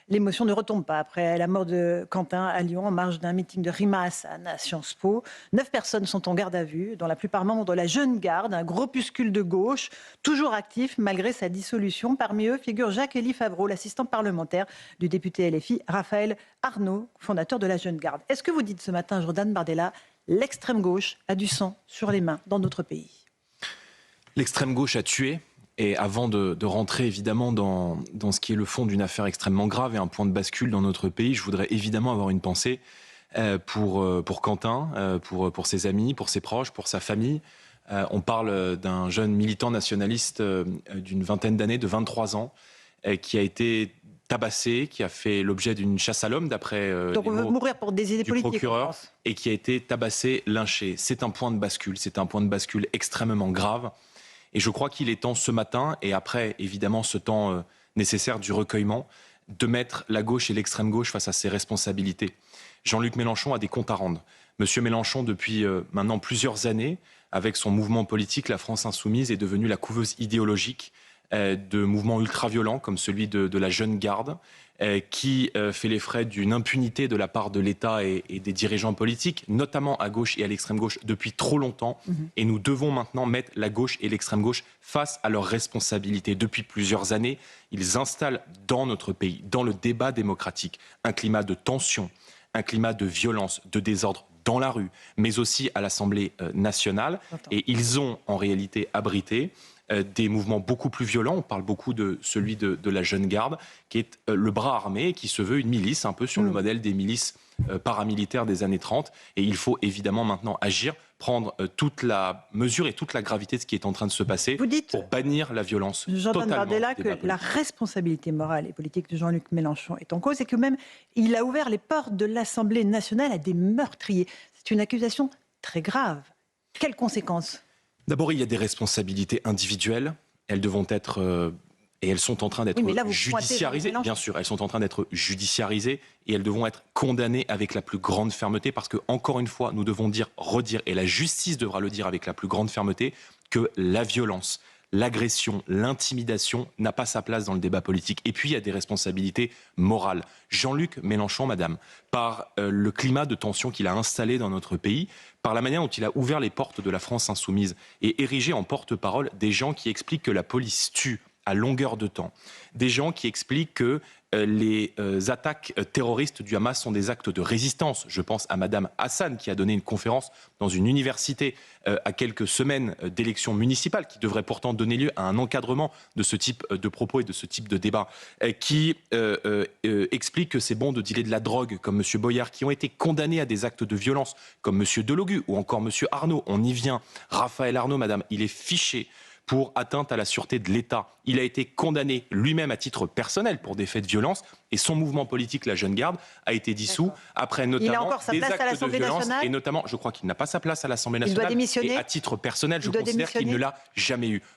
L'émotion ne retombe pas après la mort de Quentin à Lyon en marge d'un meeting de Rima Hassan à Sciences Po. 9 personnes sont en garde à vue, dont la plupart membres de la Jeune Garde, un groupuscule de gauche, toujours actif malgré sa dissolution. Parmi eux figure Jacques-Élie Favreau, l'assistant parlementaire du député LFI Raphaël Arnaud, fondateur de la Jeune Garde. Est-ce que vous dites ce matin, Jordan Bardella, l'extrême gauche a du sang sur les mains dans notre pays? L'extrême gauche a tué. Et avant de rentrer évidemment dans ce qui est le fond d'une affaire extrêmement grave et un point de bascule dans notre pays, je voudrais évidemment avoir une pensée pour Quentin, pour ses amis, pour ses proches, pour sa famille. On parle d'un jeune militant nationaliste d'une vingtaine d'années, de 23 ans, qui a été tabassé, qui a fait l'objet d'une chasse à l'homme d'après Donc on veut mourir pour des idées du politiques, procureur, et qui a été tabassé, lynché. C'est un point de bascule, c'est un point de bascule extrêmement grave. Et je crois qu'il est temps ce matin, et après évidemment ce temps nécessaire du recueillement, de mettre la gauche et l'extrême gauche face à ses responsabilités. Jean-Luc Mélenchon a des comptes à rendre. Monsieur Mélenchon, depuis maintenant plusieurs années, avec son mouvement politique, la France Insoumise, est devenue la couveuse idéologique de mouvements ultra-violents comme celui de la Jeune Garde, qui fait les frais d'une impunité de la part de l'État et des dirigeants politiques, notamment à gauche et à l'extrême gauche, depuis trop longtemps. Et nous devons maintenant mettre la gauche et l'extrême gauche face à leurs responsabilités. Depuis plusieurs années, ils installent dans notre pays, dans le débat démocratique, un climat de tension, un climat de violence, de désordre dans la rue, mais aussi à l'Assemblée nationale. Et ils ont en réalité abrité des mouvements beaucoup plus violents. On parle beaucoup de celui de la Jeune Garde, qui est le bras armé, qui se veut une milice, un peu sur le modèle des milices paramilitaires des années 30. Et il faut évidemment maintenant agir, prendre toute la mesure et toute la gravité de ce qui est en train de se passer pour bannir la violence. Jordan Bardella, que la responsabilité morale et politique de Jean-Luc Mélenchon est en cause et que même il a ouvert les portes de l'Assemblée nationale à des meurtriers. C'est une accusation très grave. Quelles conséquences ? D'abord, il y a des responsabilités individuelles. Elles devront être, et elles sont en train d'être judiciarisées. Bien sûr, elles sont en train d'être judiciarisées et elles devront être condamnées avec la plus grande fermeté parce que, encore une fois, nous devons dire, redire, et la justice devra le dire avec la plus grande fermeté, que la violence, l'agression, l'intimidation n'a pas sa place dans le débat politique. Et puis, il y a des responsabilités morales. Jean-Luc Mélenchon, madame, par le climat de tension qu'il a installé dans notre pays, par la manière dont il a ouvert les portes de la France Insoumise et érigé en porte-parole des gens qui expliquent que la police tue à longueur de temps, des gens qui expliquent que les attaques terroristes du Hamas sont des actes de résistance. Je pense à Madame Hassan qui a donné une conférence dans une université à quelques semaines d'élections municipales qui devrait pourtant donner lieu à un encadrement de ce type de propos et de ce type de débat, qui explique que c'est bon de dealer de la drogue comme M. Boyard, qui ont été condamnés à des actes de violence comme M. Delogu ou encore M. Arnaud. On y vient. Raphaël Arnaud, madame, il est fiché pour atteinte à la sûreté de l'État. Il a été condamné lui-même à titre personnel pour des faits de violence et son mouvement politique, la Jeune Garde, a été dissous après notamment des actes de violence et notamment, je crois qu'il n'a pas sa place à l'Assemblée nationale. Il doit démissionner. Et à titre personnel, je considère qu'il ne l'a jamais eu.